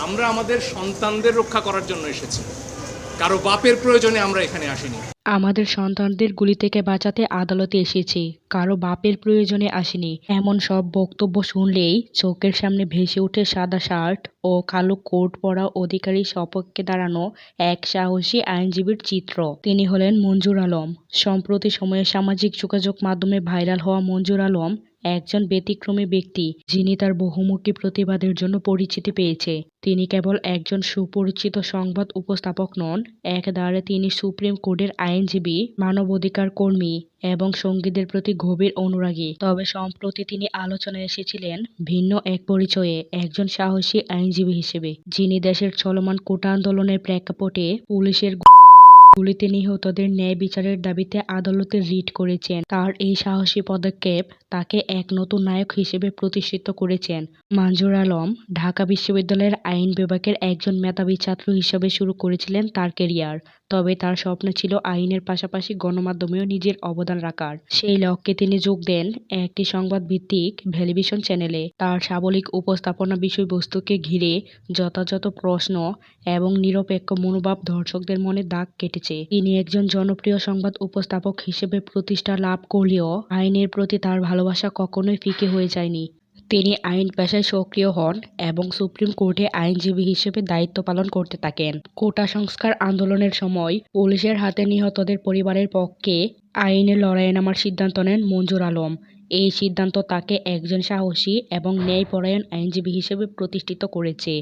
আমরা আমাদের সন্তানদের রক্ষা করার জন্য এসেছি, কারো বাপের প্রয়োজনে আমরা এখানে আসিনি। আমাদের সন্তানদের গুলি থেকে বাঁচাতে আদালতে এসেছি, কারো বাপের প্রয়োজনে আসেনি। এমন সব বক্তব্য শুনলেই চোখের সামনে ভেসে ওঠে সাদা শার্ট ও কালো কোট পরা অধিকারীর সপক্ষে দাঁড়ানো এক সাহসী আইনজীবীর চিত্র। তিনি হলেন মঞ্জুর আলম। সম্প্রতি সময়ে সামাজিক যোগাযোগ মাধ্যমে ভাইরাল হওয়া মঞ্জুর আলম একজন ব্যতিক্রমী ব্যক্তি, যিনি তার বহুমুখী প্রতিবাদের জন্য পরিচিতি পেয়েছে। তিনি কেবল একজন সুপরিচিত সংবাদ উপস্থাপক নন, একধারে তিনি সুপ্রিম কোর্টের আইনজীবী, মানবাধিকার কর্মী এবং সঙ্গীদের প্রতি গভীর অনুরাগী। তবে সম্প্রতি তিনি আলোচনায় এসেছিলেন ভিন্ন এক পরিচয়ে, একজন সাহসী আইনজীবী হিসেবে, যিনি দেশের চলমান কোটা আন্দোলনের প্রেক্ষাপটে পুলিশের গুলিতে নিহতদের ন্যায় বিচারের দাবিতে আদালতে রিট করেছেন। তার এই সাহসী পদক্ষেপ তাকে এক নতুন নায়ক হিসেবে প্রতিষ্ঠিত করেছেন। মঞ্জুর আলম ঢাকা বিশ্ববিদ্যালয়ের আইন বিভাগের একজন মেধাবী ছাত্র হিসেবে শুরু করেছিলেন তার ক্যারিয়ার। তবে তার স্বপ্ন ছিল আইনের পাশাপাশি গণমাধ্যমেও নিজের অবদান রাখার। সেই লক্ষ্যে তিনি যোগ দেন একটি সংবাদ ভিত্তিক টেলিভিশন চ্যানেলে। তার সাবলীল উপস্থাপনা, বিষয়বস্তুকে ঘিরে যথাযথ প্রশ্ন এবং নিরপেক্ষ মনোভাব দর্শকদের মনে দাগ কেটেছে। তিনি একজন জনপ্রিয় সংবাদ উপস্থাপক হিসেবে প্রতিষ্ঠা লাভ করলেও আইনের প্রতি তার ভালোবাসা কখনোই ফিকে হয়ে যায়নি। তিনি আইন পেশায় সক্রিয় হন এবং সুপ্রিম কোর্টে আইনজীবী হিসেবে দায়িত্ব পালন করতে থাকেন। কোটা সংস্কার আন্দোলনের সময় পুলিশের হাতে নিহতদের পরিবারের পক্ষে আইনের লড়াইয়ে নামার সিদ্ধান্ত নেন মঞ্জুর আলম। এই সিদ্ধান্ত তাকে একজন সাহসী এবং ন্যায়পরায়ণ আইনজীবী হিসেবে প্রতিষ্ঠিত করেছে।